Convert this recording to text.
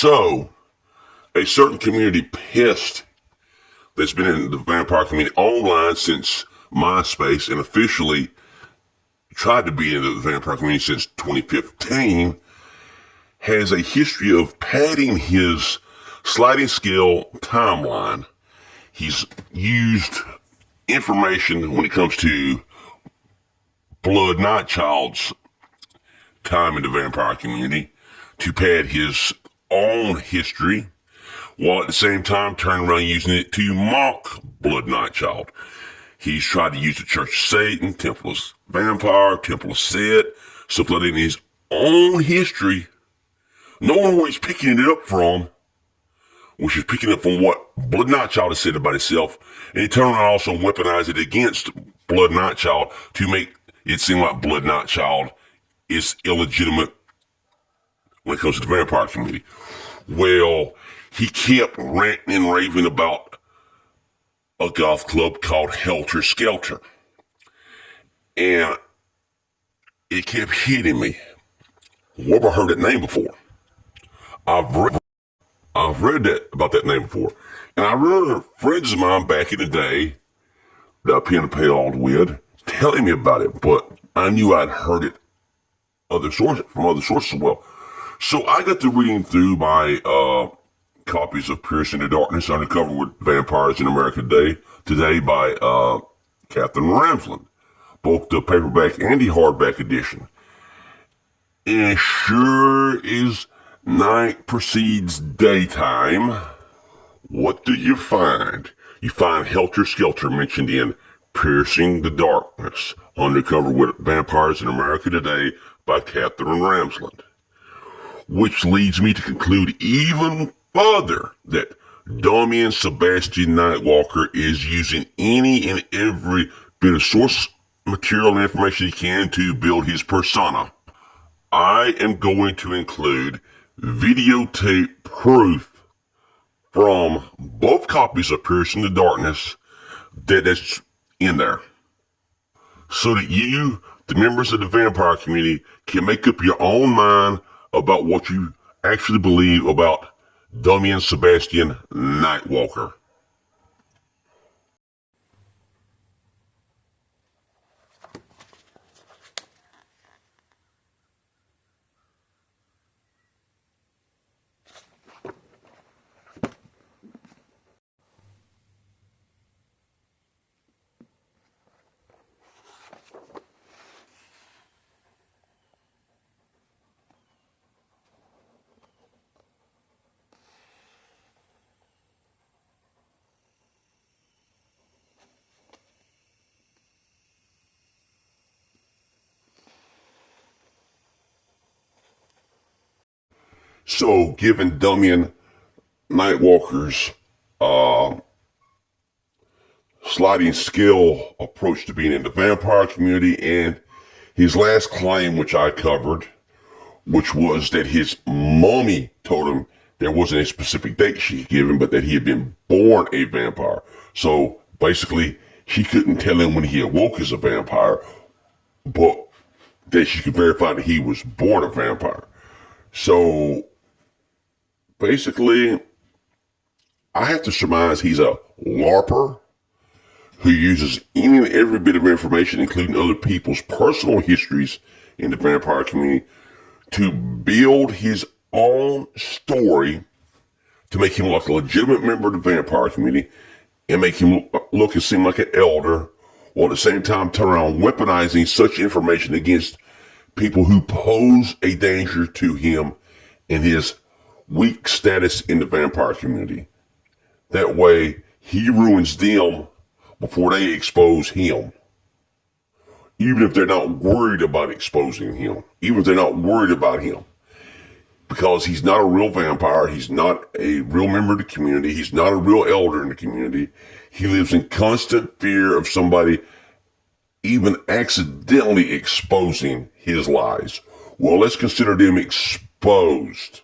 So, a certain community pest that's been in the vampire community online since MySpace and officially tried to be in the vampire community since 2015 has a history of padding his sliding scale timeline. He's used information when it comes to Blood Nightchild's time in the vampire community to pad his own history, while at the same time turning around using it to mock Blood Nightchild. He's tried to use the Church of Satan, Temple of Vampire, Temple of Set, stuff like that in his own history, knowing where he's picking it up from, which is picking up from what Blood Nightchild has said about himself, and he turned around also weaponize it against Blood Nightchild to make it seem like Blood Nightchild is illegitimate when it comes to the vampire community. Well, he kept ranting and raving about a goth club called Helter Skelter. And it kept hitting me. Never heard that name before. I've read that about that name before. And I remember friends of mine back in the day that I pen and paled with telling me about it, but I knew I'd heard it from other sources as well. So I got to reading through my copies of Piercing the Darkness, Undercover with Vampires in America today by Catherine Ramsland, both the paperback and the hardback edition. And sure as night precedes daytime, what do you find? You find Helter Skelter mentioned in Piercing the Darkness, Undercover with Vampires in America Today by Catherine Ramsland. Which leads me to conclude even further that Damian Sebastian Nightwalker is using any and every bit of source material and information he can to build his persona. I am going to include videotape proof from both copies of Piercing the Darkness that's in there, so that you, the members of the vampire community, can make up your own mind about what you actually believe about Damian Sebastian Nightwalker. So, given Damian Nightwalker's sliding scale approach to being in the vampire community and his last claim, which I covered, which was that his mommy told him there wasn't a specific date she had given, but that he had been born a vampire. So basically, she couldn't tell him when he awoke as a vampire, but that she could verify that he was born a vampire. So basically, I have to surmise he's a Larper who uses any and every bit of information, including other people's personal histories in the vampire community, to build his own story to make him look like a legitimate member of the vampire community and make him look and seem like an elder, while at the same time turn around weaponizing such information against people who pose a danger to him in his weak status in the vampire community. That way, he ruins them before they expose him. Even if they're not worried about exposing him. Even if they're not worried about him. Because he's not a real vampire. He's not a real member of the community. He's not a real elder in the community. He lives in constant fear of somebody even accidentally exposing his lies. Well, let's consider them exposed.